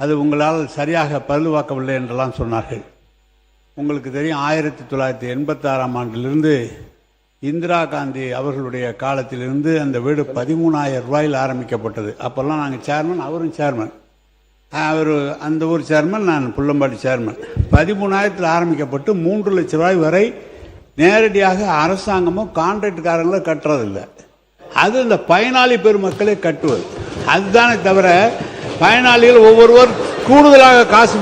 அது உங்களால் சரியாக பழுதுவாக்கவில்லை என்றெல்லாம் சொன்னார்கள். உங்களுக்கு தெரியும், 1986ஆம் ஆண்டிலிருந்து இந்திரா காந்தி அவர்களுடைய காலத்திலிருந்து அந்த வீடு 13,000 ரூபாயில் ஆரம்பிக்கப்பட்டது. அப்போல்லாம் நாங்கள் சேர்மன், அவரும் சேர்மன், அவர் அந்த ஊர் சேர்மன், நான் புள்ளம்பாடி சேர்மன். 13,000 ஆரம்பிக்கப்பட்டு 3 லட்சம் ரூபாய் வரை நேரடியாக அரசாங்கமோ கான்ட்ராக்டுக்காரங்களோ கட்டுறதில்லை. அது இந்த பயனாளி பெருமக்களே கட்டுவது. அதுதானே தவிர பயனாளிகள் ஒவ்வொருவர் கூடுதலாக காசு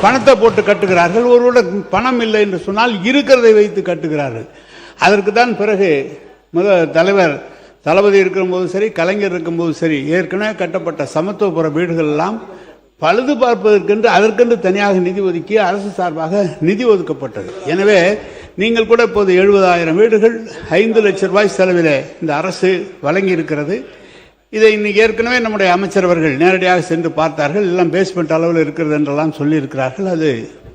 பணத்தை போட்டு கட்டுகிறார்கள். ஒருவருடைய பணம் இல்லை என்று சொன்னால் இருக்கிறதை வைத்து கட்டுகிறார்கள். அதற்கு தான் பிறகு தலைவர் தளபதி இருக்கும்போது சரி, கலைஞர் இருக்கும்போது சரி, ஏற்கனவே கட்டப்பட்ட சமத்துவபுர வீடுகள் எல்லாம் பழுது பார்ப்பதற்கென்று அதற்கென்று தனியாக நிதி ஒதுக்கி அரசு சார்பாக நிதி ஒதுக்கப்பட்டது. எனவே நீங்கள் கூட இப்போது 70,000 வீடுகள் 5 லட்சம் ரூபாய் செலவில் இந்த அரசு வழங்கி இருக்கிறது. இதை இன்னைக்கு ஏற்கனவே நம்முடைய அமைச்சர் அவர்கள் நேரடியாக சென்று பார்த்தார்கள். எல்லாம் பேஸ்மெண்ட் அளவில் இருக்கிறது என்றெல்லாம் சொல்லியிருக்கிறார்கள். அது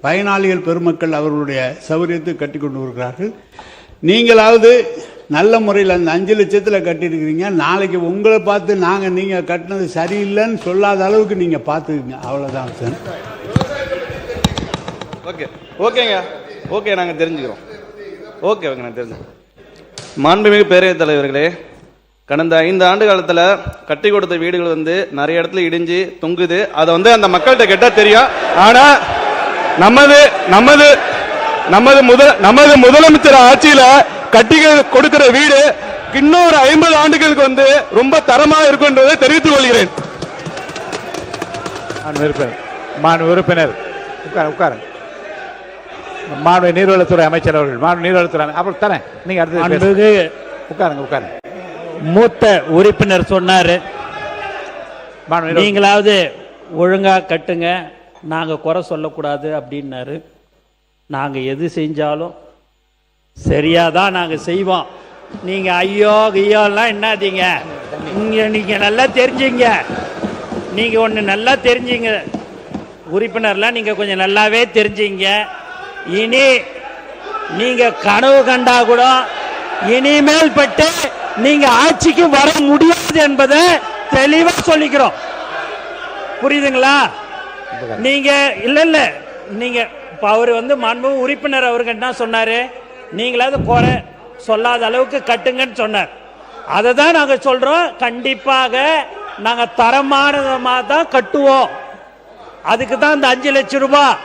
பயனாளிகள் பெருமக்கள் அவர்களுடைய சௌகரியத்துக்கு கட்டி கொண்டு வருகிறார்கள். நீங்களாவது நல்ல முறையில் அந்த 5 லட்சத்தில் கட்டியிருக்கிறீங்க. நாளைக்கு உங்களை பார்த்து நீங்கள் கட்டினது சரியில்லைன்னு சொல்லாத அளவுக்கு நீங்கள் பார்த்துக்குங்க. அவ்வளோதான் சார். ஓகேங்க, ஓகே, நாங்கள் தெரிஞ்சுக்கிறோம். ஓகே, நாங்கள் தெரிஞ்சுக்கிறோம். மாண்புமிகு பேரவைத் தலைவர்களே, கடந்த 5 ஆண்டு காலத்தில் கட்டி கொடுத்த வீடுகள் நிறைய இடத்துல இடிஞ்சு தொங்குது. அதை அந்த மக்கள்கிட்ட கேட்டால் தெரியும். ஆனால் நமது முதலமைச்சர் ஆட்சியில கட்டி கொடுக்கிற வீடு இன்னொரு 50 ஆண்டுகளுக்கு ரொம்ப தரமா இருக்குன்றதை தெரிவித்துக் கொள்கிறேன். மாண்பு உறுப்பினர் உட்காருங்க. மாண்பு நீர்வளத்துறை அமைச்சர் அவர்கள், மாண்பு நீர்வளத்துறை அப்புறம் தரேன். நீங்க அடுத்து உட்காருங்க. மூத்த உறுப்பினர் சொன்னாரு, நீங்களாவது ஒழுங்கா கட்டுங்க, நாங்க குறை சொல்லக்கூடாது அப்படின்னாரு. நாங்கள் எது செஞ்சாலும் சரியாதான் நாங்கள் செய்வோம். நீங்கள் ஐயோலாம் என்னாதீங்க. நீங்கள் நல்லா தெரிஞ்சுங்க. நீங்கள் ஒன்று நல்லா தெரிஞ்சுங்க உறுப்பினர்லாம், நீங்கள் கொஞ்சம் நல்லாவே தெரிஞ்சுங்க. இனி நீங்கள் கனவு கண்டா கூட இனிமேல் பட்டு நீங்கள் ஆட்சிக்கு வர முடியாது என்பதை தெளிவாக சொல்லிக்கிறோம். புரியுதுங்களா? நீங்கள் இல்லை நீங்கள் இப்போ அவர் மாண்பு உறுப்பினர் அவருக்கு என்ன சொன்னார், நீங்களாவது குறை சொல்லாத அளவுக்கு கட்டுங்கன்னு சொன்னார். அதை தான் நாங்கள் சொல்கிறோம். கண்டிப்பாக நாங்கள் தரமானதாக தான் கட்டுவோம். அதுக்கு தான் இந்த 5 லட்சம் ரூபாய்